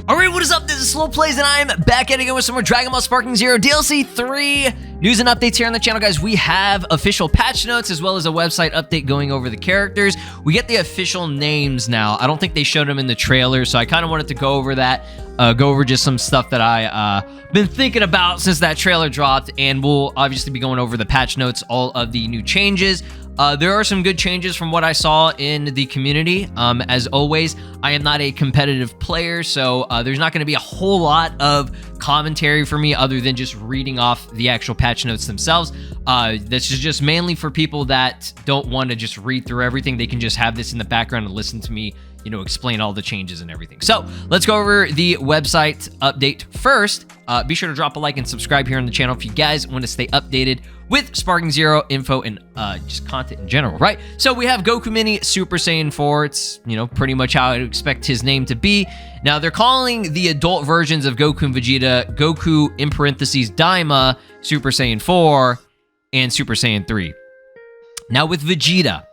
Alright, what is up? This is SLOplays, and I am back at it again with some more Dragon Ball Sparking Zero DLC 3 news and updates here on the channel, guys. We have official patch notes as well as a website update going over the characters. We get the official names now. I don't think they showed them in the trailer, so I kind of wanted to go over that, go over just some stuff that I been thinking about since that trailer dropped, and we'll obviously be going over the patch notes, all of the new changes. There are some good changes from what I saw in the community. As always, I am not a competitive player, so there's not going to be a whole lot of commentary for me other than just reading off the actual patch notes themselves. This is just mainly for people that don't want to just read through everything. They can just have this in the background and listen to me, you know, explain all the changes and everything. So let's go over the website update first. Be sure to drop a like and subscribe here on the channel if you guys want to stay updated with Sparking Zero info and just content in general, right? So we have Goku Mini Super Saiyan 4. It's, you know, pretty much how I'd expect his name to be. Now, they're calling the adult versions of Goku and Vegeta Goku, in parentheses, Daima, Super Saiyan 4, and Super Saiyan 3. Now, with Vegeta,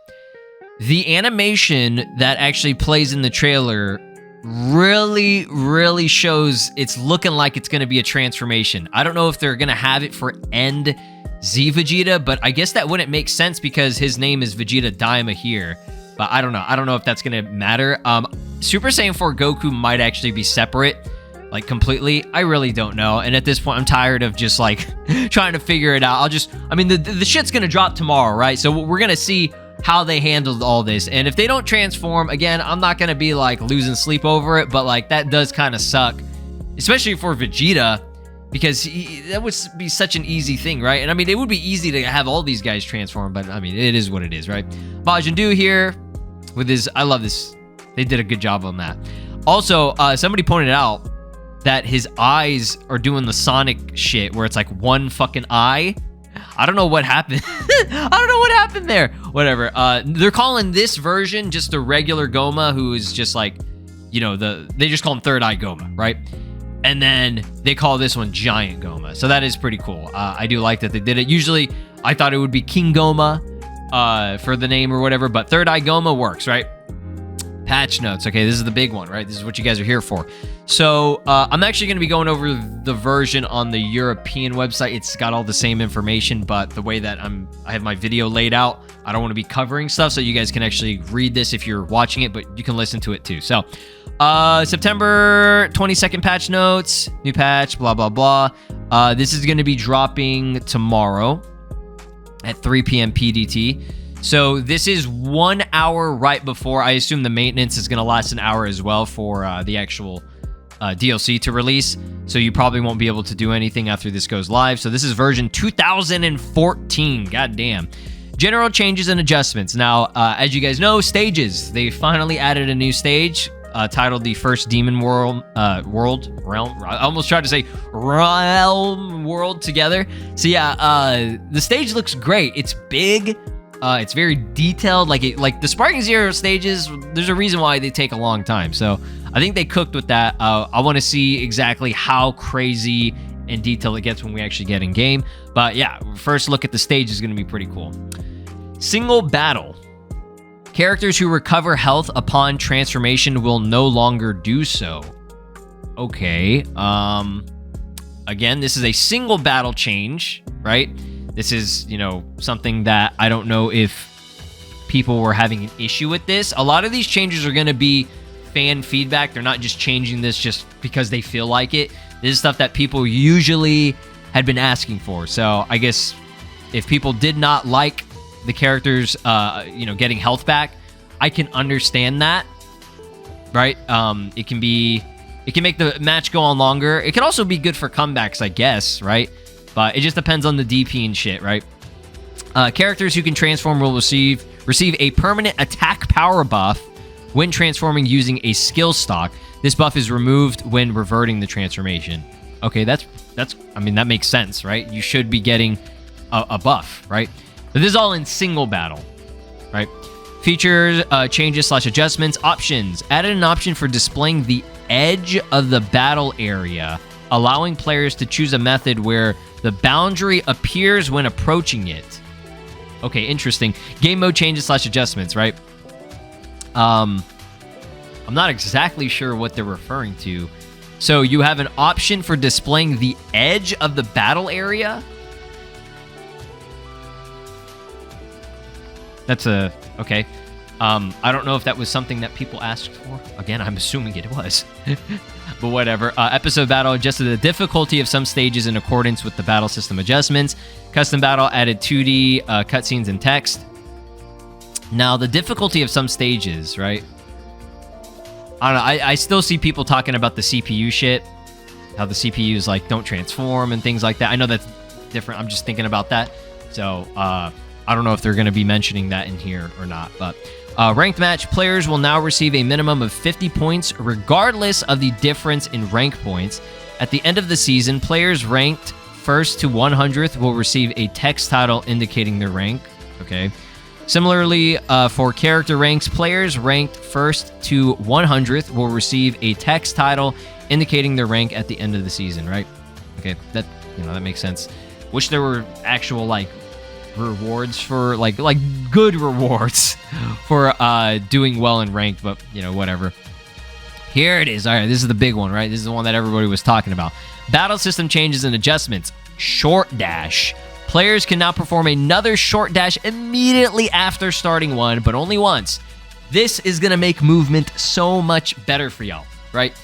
the animation that actually plays in the trailer really shows it's looking like it's going to be a transformation. I don't know if they're going to have it for End Z Vegeta, but I guess that wouldn't make sense because his name is Vegeta Daima here. But I don't know. I don't know if that's going to matter. Super Saiyan 4 Goku might actually be separate, like completely. I really don't know. And at this point, I'm tired of just like trying to figure it out. I mean, the shit's going to drop tomorrow, right? So we're going to see how they handled all this. And if they don't transform, again, I'm not going to be like losing sleep over it, but like that does kind of suck, especially for Vegeta, because that would be such an easy thing, right? And I mean, it would be easy to have all these guys transform, but I mean, it is what it is, right? Majin Buu here with his, I love this. They did a good job on that. Also, somebody pointed out that his eyes are doing the Sonic shit where it's like one fucking eye. I don't know what happened. I don't know what happened there. Whatever. They're calling this version just a regular Goma, who is just like, you know, they just call him Third Eye Goma, right? And then they call this one Giant Goma. So that is pretty cool. I do like that they did it. Usually, I thought it would be King Goma for the name or whatever, but Third Eye Goma works, right? Patch notes. Okay, this is the big one, right? This is what you guys are here for. So I'm actually going to be going over the version on the European website. It's got all the same information, but the way that I have my video laid out, I don't want to be covering stuff, so you guys can actually read this if you're watching it, but you can listen to it too. So September 22nd patch notes, new patch, blah, blah, blah. This is going to be dropping tomorrow at 3 p.m. PDT. So this is 1 hour right before. I assume the maintenance is going to last an hour as well for the actual DLC to release. So you probably won't be able to do anything after this goes live. So this is version 2014. God damn. General changes and adjustments. Now, as you guys know, stages. They finally added a new stage titled the First Demon Realm. I almost tried to say Realm World together. So yeah, the stage looks great. It's big. It's very detailed, like the Sparking Zero stages. There's a reason why they take a long time, so I think they cooked with that. I want to see exactly how crazy and detailed it gets when we actually get in game. But yeah, first look at the stage is going to be pretty cool. Single battle. Characters who recover health upon transformation will no longer do so. Okay. Again, this is a single battle change, right? This is, you know, something that I don't know if people were having an issue with this. A lot of these changes are going to be fan feedback. They're not just changing this just because they feel like it. This is stuff that people usually had been asking for. So I guess if people did not like the characters, you know, getting health back, I can understand that, right? It can make the match go on longer. It can also be good for comebacks, I guess, right? But it just depends on the DP and shit, right? Characters who can transform will receive a permanent attack power buff when transforming using a skill stock. This buff is removed when reverting the transformation. Okay, I mean, that makes sense, right? You should be getting a buff, right? But this is all in single battle, right? Features, changes / adjustments, options. Added an option for displaying the edge of the battle area, allowing players to choose a method where the boundary appears when approaching it. Okay, interesting. Game mode changes / adjustments, right? I'm not exactly sure what they're referring to. So you have an option for displaying the edge of the battle area. That's okay. I don't know if that was something that people asked for. Again, I'm assuming it was. But whatever. Episode battle adjusted the difficulty of some stages in accordance with the battle system adjustments. Custom battle added 2D cutscenes and text. Now, the difficulty of some stages, right? I don't know. I still see people talking about the CPU shit. How the CPUs, like, don't transform and things like that. I know that's different. I'm just thinking about that. So, I don't know if they're going to be mentioning that in here or not. But ranked match, players will now receive a minimum of 50 points regardless of the difference in rank points. At the end of the season, players ranked 1st to 100th will receive a text title indicating their rank. Okay. Similarly, for character ranks, players ranked 1st to 100th will receive a text title indicating their rank at the end of the season, right? Okay, that makes sense. Wish there were actual, like, rewards for, like good rewards for doing well in ranked, but, whatever. Here it is. All right, this is the big one, right? This is the one that everybody was talking about. Battle system changes and adjustments. Short dash. Players can now perform another short dash immediately after starting one, but only once. This is going to make movement so much better for y'all, right?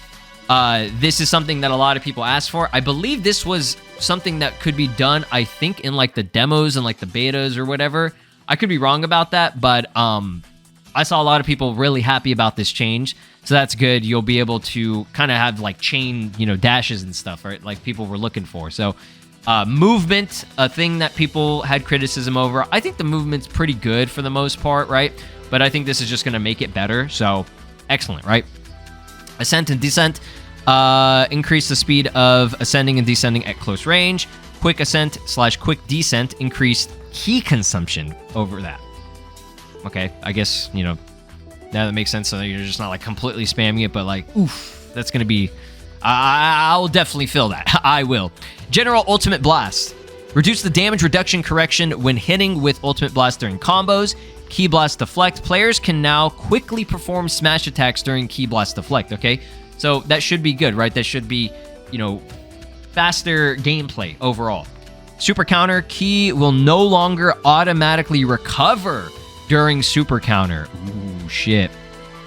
This is something that a lot of people asked for. I believe this was something that could be done, I think, in like the demos and like the betas or whatever. I could be wrong about that, but I saw a lot of people really happy about this change. So that's good. You'll be able to kind of have like chain, dashes and stuff, right? Like people were looking for. So movement, a thing that people had criticism over. I think the movement's pretty good for the most part, right? But I think this is just going to make it better. So excellent, right? Ascent and descent. Increase the speed of ascending and descending at close range. Quick ascent / quick descent. Increased key consumption over that. Okay, I guess, now that makes sense. So you're just not like completely spamming it, but like, oof, that's going to be... I'll definitely feel that. I will. General Ultimate Blast. Reduce the damage reduction correction when hitting with Ultimate Blast during combos. Key Blast Deflect. Players can now quickly perform smash attacks during Key Blast Deflect, okay? So that should be good, right? That should be, faster gameplay overall. Super Counter. Key will no longer automatically recover during Super Counter. Ooh, shit.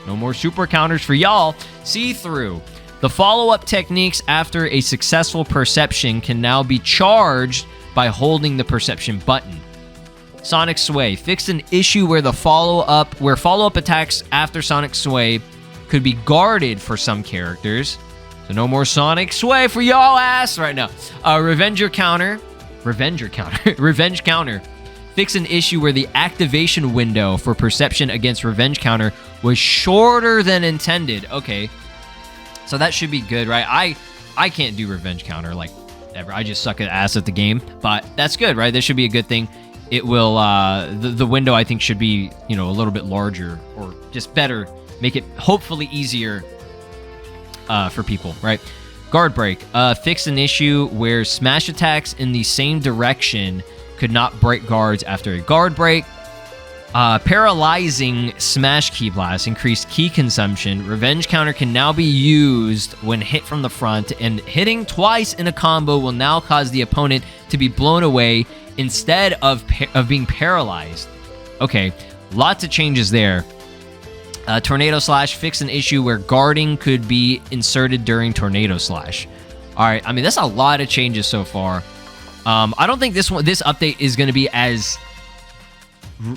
No more Super Counters for y'all. See-through. The follow-up techniques after a successful perception can now be charged by holding the perception button. Sonic Sway. Fixed an issue where follow-up attacks after Sonic Sway could be guarded for some characters. So no more Sonic Sway for y'all ass right now. Revenge Counter. Fix an issue where the activation window for perception against Revenge Counter was shorter than intended. Okay. So that should be good, right? I can't do Revenge Counter, like, ever. I just suck at ass at the game. But that's good, right? This should be a good thing. It will, the window, I think, should be, a little bit larger or just better. Make it hopefully easier for people, right? Guard Break. Fix an issue where smash attacks in the same direction could not break guards after a guard break. Paralyzing Smash Key Blast. Increased key consumption. Revenge Counter can now be used when hit from the front, and hitting twice in a combo will now cause the opponent to be blown away instead of being paralyzed. Okay, lots of changes there. Tornado Slash. Fix an issue where guarding could be inserted during Tornado Slash. All right, I mean, that's a lot of changes so far. I don't think this update is going to be as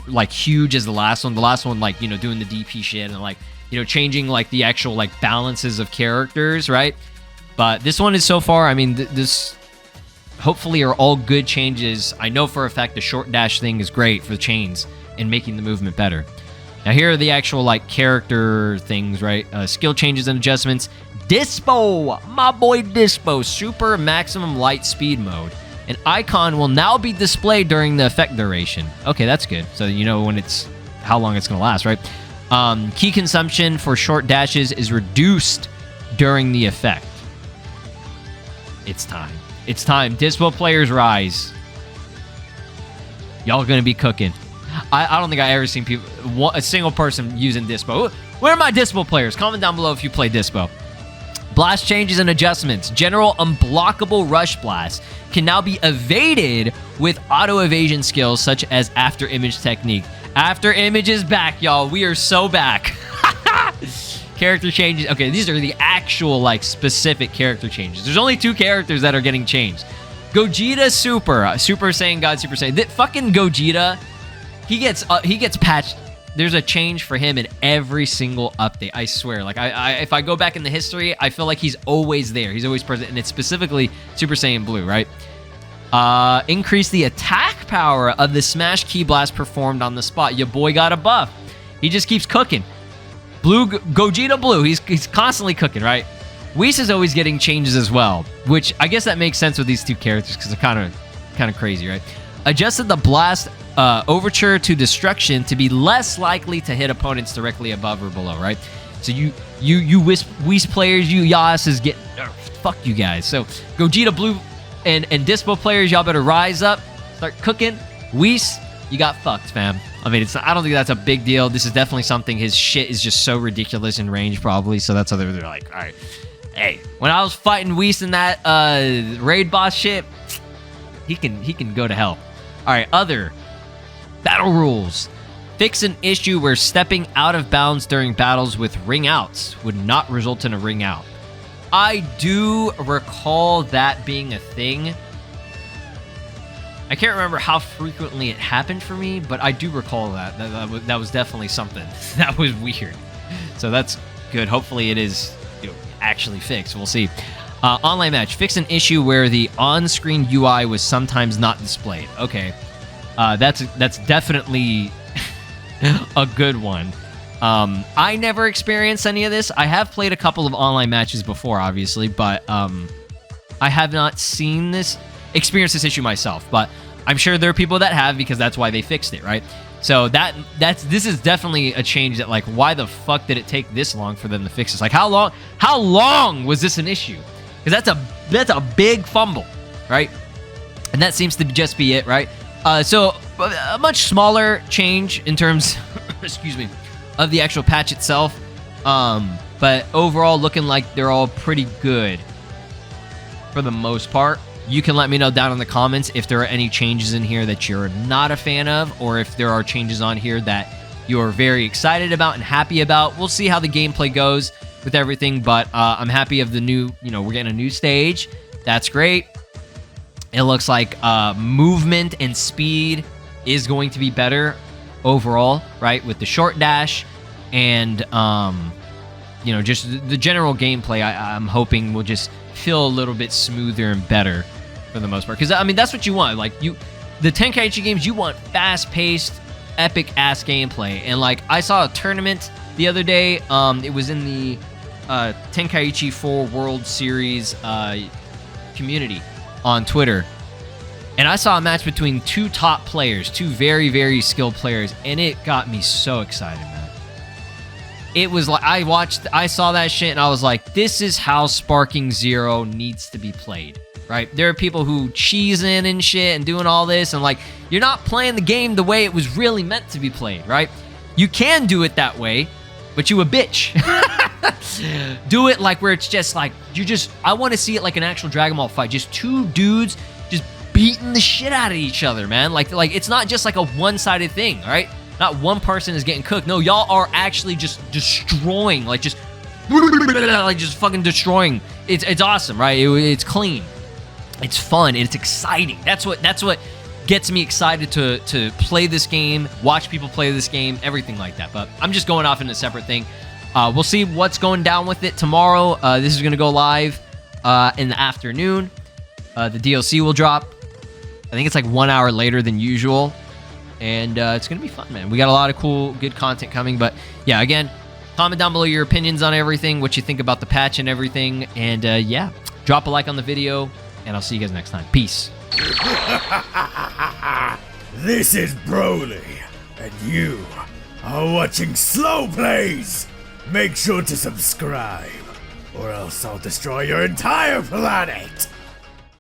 like huge as the last one. The last one, like, doing the DP shit and like, changing like the actual like balances of characters, right? But this one is so far, I mean, this hopefully are all good changes. I know for a fact the short dash thing is great for the chains and making the movement better. Now here are the actual like character things, right? Skill changes and adjustments. Dispo, my boy Dispo, super maximum light speed mode. An icon will now be displayed during the effect duration. Okay, that's good. So when how long it's gonna last, right? Key consumption for short dashes is reduced during the effect. It's time. It's time. Dispo players rise. Y'all gonna be cooking. I don't think I ever seen a single person using Dispo. Where are my Dispo players? Comment down below if you play Dispo. Blast changes and adjustments. General unblockable rush blast can now be evaded with auto evasion skills such as after image technique. After image is back, y'all. We are so back. Character changes. Okay, these are the actual like specific character changes. There's only 2 characters that are getting changed. Gogeta Super, Super Saiyan God, Super Saiyan. Fucking Gogeta, he gets patched. There's a change for him in every single update. I swear. Like if I go back in the history, I feel like he's always there. He's always present, and it's specifically Super Saiyan Blue, right? Increase the attack power of the Smash Key Blast performed on the spot. Your boy got a buff. He just keeps cooking. Gogeta Blue, he's constantly cooking, right? Whis is always getting changes as well, which I guess that makes sense with these 2 characters because they're kind of crazy, right? Adjusted the blast overture to destruction to be less likely to hit opponents directly above or below, right? So you Whis players, y'all asses get nerfed. Fuck you guys. So Gogeta Blue and Dispo players, y'all better rise up, start cooking. Whis, you got fucked, fam. I mean, I don't think that's a big deal. This is definitely something. His shit is just so ridiculous in range, probably. So that's how they're like, all right. Hey, when I was fighting Whis in that raid boss shit, he can go to hell. All right, other battle rules. Fix an issue where stepping out of bounds during battles with ring outs would not result in a ring out. I do recall that being a thing. I can't remember how frequently it happened for me, but I do recall that. That was definitely something. That was weird. So that's good. Hopefully it is actually fixed. We'll see. Online match. Fix an issue where the on-screen UI was sometimes not displayed. Okay. That's definitely a good one. I never experienced any of this. I have played a couple of online matches before, obviously, but I have not experienced this issue myself, but I'm sure there are people that have because that's why they fixed it, right? So this is definitely a change that, like, why the fuck did it take this long for them to fix this? Like, how long was this an issue? Because that's a big fumble, right? And that seems to just be it, right? So a much smaller change in terms, excuse me, of the actual patch itself. But overall, looking like they're all pretty good for the most part. You can let me know down in the comments if there are any changes in here that you're not a fan of, or if there are changes on here that you're very excited about and happy about. We'll see how the gameplay goes with everything, but I'm happy of the new, we're getting a new stage. That's great. It looks like movement and speed is going to be better overall, right? With the short dash and, just the general gameplay, I'm hoping will just feel a little bit smoother and better for the most part. Because, I mean, that's what you want. Like, the Tenkaichi games, you want fast-paced, epic-ass gameplay. And, like, I saw a tournament the other day. It was in the Tenkaichi 4 World Series community on Twitter. And I saw a match between 2 top players, 2 very, very skilled players, and it got me so excited, man. It was like, I saw that shit, and I was like, this is how Sparking Zero needs to be played, right? There are people who cheesing and shit and doing all this, and like, you're not playing the game the way it was really meant to be played, right? You can do it that way, but you a bitch. Do it like where it's just like, I want to see it like an actual Dragon Ball fight. Just 2 dudes just beating the shit out of each other, man. Like it's not just like a one-sided thing, all right? Not one person is getting cooked. No, y'all are actually just destroying, like just fucking destroying. It's awesome, right? It's clean. It's fun. It's exciting. That's what gets me excited to play this game, watch people play this game, everything like that. But I'm just going off in a separate thing. We'll see what's going down with it tomorrow. This is going to go live in the afternoon. The DLC will drop. I think it's like 1 hour later than usual. And it's going to be fun, man. We got a lot of cool, good content coming. But yeah, again, comment down below your opinions on everything, what you think about the patch and everything. And yeah, drop a like on the video. And I'll see you guys next time. Peace. This is Broly, and you are watching SLOplays. Make sure to subscribe, or else I'll destroy your entire planet.